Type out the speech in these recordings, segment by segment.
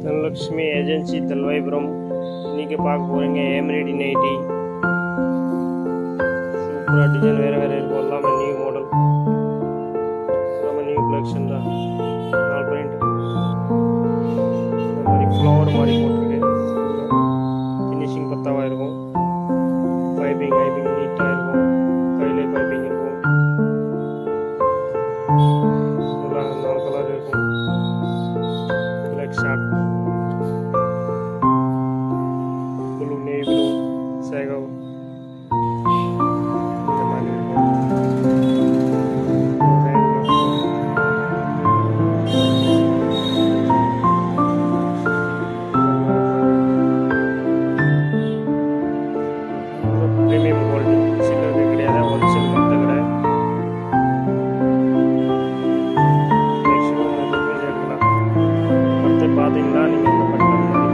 Dhanlaxmi agency तलवाईपुरम इनके पाक போறீங்க एमरेडी नाइटी சூப்பரா டிசைன் வேற வேற இருக்கும் எல்லாமே நியூ மாடல் எல்லாமே நியூ கலெக்ஷன் தான் நால் பிரிண்ட் இந்த மாதிரி ஃப்ளவர் மாதிரி போட்டுருக்கு ஃபினிஷிங் பத்தாவா இருக்கும் பைப்பிங் நீட்டா இருக்கும் கையிலே பைப்பிங் இருக்கும் இதெல்லாம் நாலு கலர் இருக்கும் black short blue navy blue sago premium quality silver के கிடையாது wholesale மொத்த கடை மேக்ஸिमम 30 பீஸ் எடுக்கலாம் மொத்த பாத்தீங்கன்னா நீங்க இந்த பட்டன் மாதிரி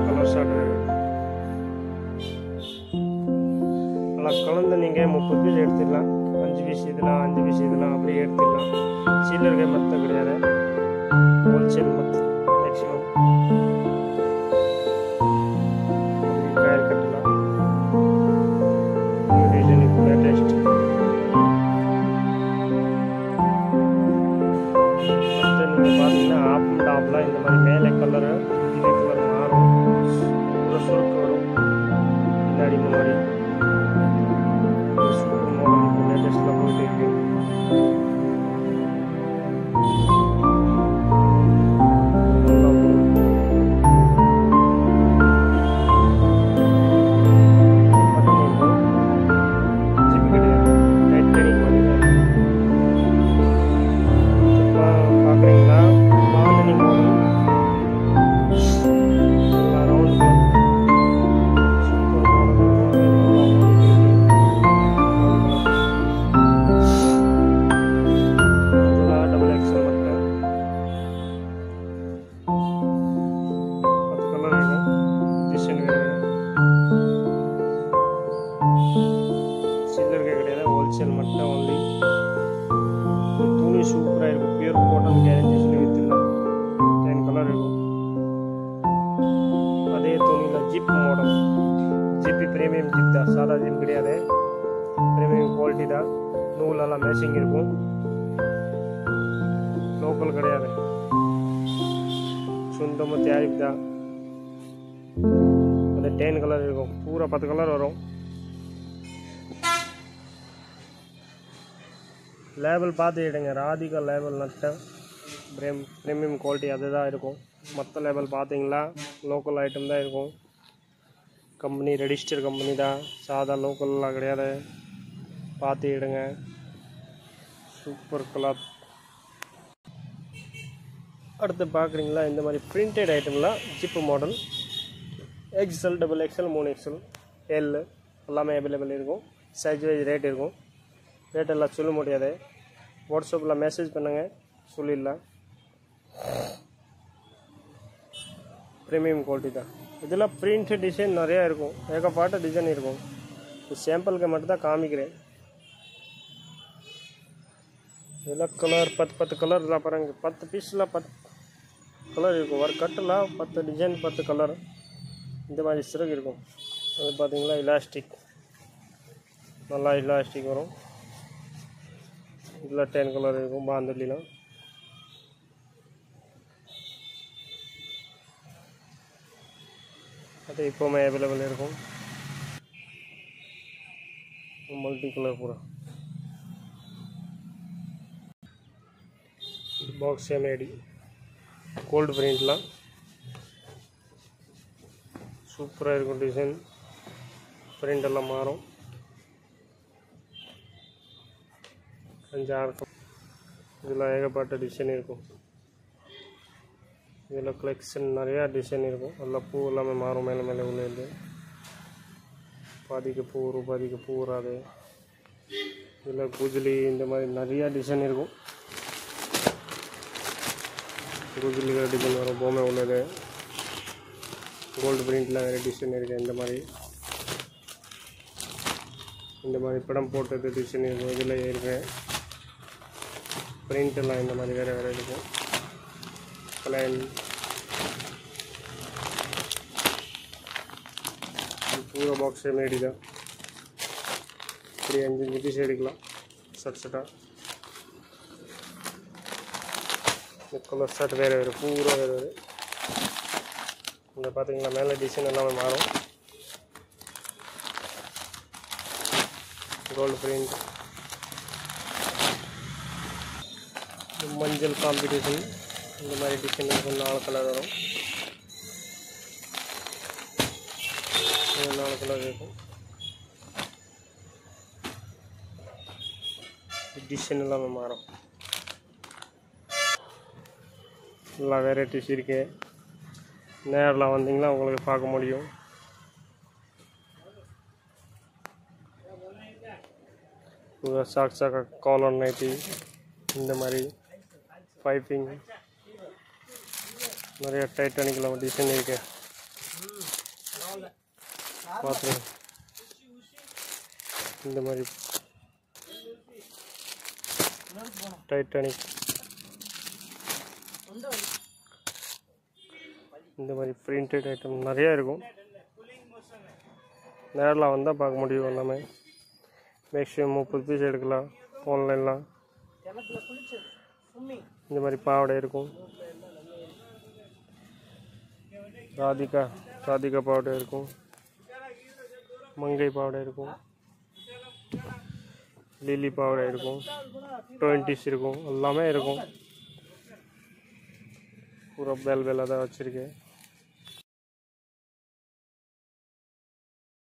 கலர் ஷார்ட் நல்லா கலந்து நீங்க 30 பீஸ் எடுத்துடலாம் 5 பீஸ் இதெல்லாம் 5 பீஸ் இதெல்லாம் அப்படியே எடுத்துடலாம் சில்லர் के மொத்த கிடையாது wholesale மொத்த மேக்ஸिमम இந்த மாதிரி மேலே கலர் இதே கலர் மாறும் ஒரு சுருக்கு வரும் பின்னாடி முன்னாடி சூப்பர் மாடல் லேட்டஸ்ட்ல போயிட்டு இருக்கு ஹோல்சேல் மட்டும் ஒன்லி துணி சூப்பராக இருக்கும் பியூர் காட்டன் கேரண்டி சொல்லி விற்றுலாம் 10 கலர் இருக்கும் அதே துணியில் ஜிப் மாடல் ஜிப்பி ப்ரீமியம் ஜிப் தான் சாதா ஜிப் கிடையாது ப்ரீமியம் குவாலிட்டி தான் நூலெல்லாம் மேட்சிங் இருக்கும் லோக்கல் கிடையாது சொந்தமாக தயாரிப்பு தான் அது 10 கலர் இருக்கும் பூரா 10 கலர் வரும் லேபிள் பார்த்து எடுங்க ராதிகா லேபிள் நட்ட ப்ரீமியம் குவாலிட்டி அதுதான் இருக்கும் மற்ற லேபிள் பார்த்தீங்களா லோக்கல் ஐட்டம் தான் இருக்கும் கம்பெனி ரெஜிஸ்டர் கம்பெனி தான் சாதா லோக்கல்லாம் கிடையாது பார்த்து எடுங்க சூப்பர் கலர் அடுத்து பார்க்குறீங்களா இந்த மாதிரி பிரிண்டட் ஐட்டம்லாம் zip model XL XXL 3XL L எல்லாமே அவைலபிள் இருக்கும் சைஸ் வைஸ் ரேட் இருக்கும் ரேட் எல்லாம் சொல்ல முடியாது வாட்ஸ்அப்பில் மெசேஜ் பண்ணுங்கள் சொல்லிடலாம் ப்ரீமியம் குவாலிட்டி தான் இதெல்லாம் பிரிண்ட் டிசைன் நிறையா இருக்கும் ஏகப்பட்ட டிசைன் இருக்கும் சாம்பிளுக்கு மட்டும் தான் காமிக்கிறேன் இதெல்லாம் கலர் 10 கலர் தான் பாருங்க 10 பீஸில் 10 கலர் இருக்கும் ஒரு கட்டில் 10 டிசைன் 10 கலர் இந்த மாதிரி சிறகு இருக்கும் அது பார்த்தீங்களா இலாஸ்டிக் நல்லா இலாஸ்டிக் வரும் இதில் 10 கலர் இருக்கும் பாந்தலிலாம் அது இப்போவுமே அவைலபிள் இருக்கும் மல்டி கலர் பூரா பாக்ஸ் எம்ஏடி கோல்டு பிரிண்ட்லாம் சூப்பராக இருக்கும் டிசைன் பிரிண்ட் எல்லாம் மாறும் 5-6 இதில் ஏகப்பட்ட டிசைன் இருக்கும் இதில் கலெக்ஷன் நிறையா டிசைன் இருக்கும் எல்லாம் பூ எல்லாமே மாறும் மேலே மேலே உள்ளேருந்து பாதிக்கு பூ வரும் பாதிக்கு பூ வராது இதில் குஜிலி இந்த மாதிரி நிறையா டிசைன் இருக்கும் குஜிலியில் டிசைன் வரும் பொம்மை உள்ளது கோல்டு பிரிண்டில் வேறு டிசைன் இருக்குது இந்த மாதிரி படம் போட்டது டிசைன் இருக்கும் இதில் இருக்குது பிரிண்ட் எல்லாம் இந்த மாதிரி வேறு வேறு இருக்கும். பிளைன் பூரா பாக்ஸே மேடி தான். இப்படி 5 பீஸ் எடுக்கலாம் செட்டாக. இந்த கலர் ஷர்ட் வேறு வேறு பூரா வேறு வேறு. இந்த பார்த்தீங்களா மேலே டிசைன் எல்லாமே மாறும். கோல்டு பிரிண்ட், மஞ்சள் காம்படிஷன், இந்த மாதிரி டிசைன் இருக்கும். 4 கலர் வரும். 4 கலர் இருக்கும். டிசைன் எல்லாமே மாறும். எல்லா வெரைட்டிஸ் இருக்கு. நேரில் வந்தீங்கன்னா உங்களுக்கு பார்க்க முடியும். சாக்ஸாக காலர் நைட்டி, இந்த மாதிரி பைப்பிங், நிறைய டைட்டானிக்கில் டிசைன் இருக்கு. பார்த்துருங்க. இந்த மாதிரி டைட்டானிக், இந்த மாதிரி பிரிண்டட் ஐட்டம் நிறையா இருக்கும். நேரில் வந்தால் பார்க்க முடியும் எல்லாமே. மேக்ஸிமம் 30 பீஸ் எடுக்கலாம் ஆன்லைன்லாம். இந்த மாதிரி பாவாடை இருக்கும். ராதிகா பாவாடை இருக்கும். மங்கை பாவாடை இருக்கும். லில்லி பாவாடை இருக்கும். 20s இருக்கும். எல்லாமே இருக்கும். பூரா பெல் தான் வச்சுருக்கேன்.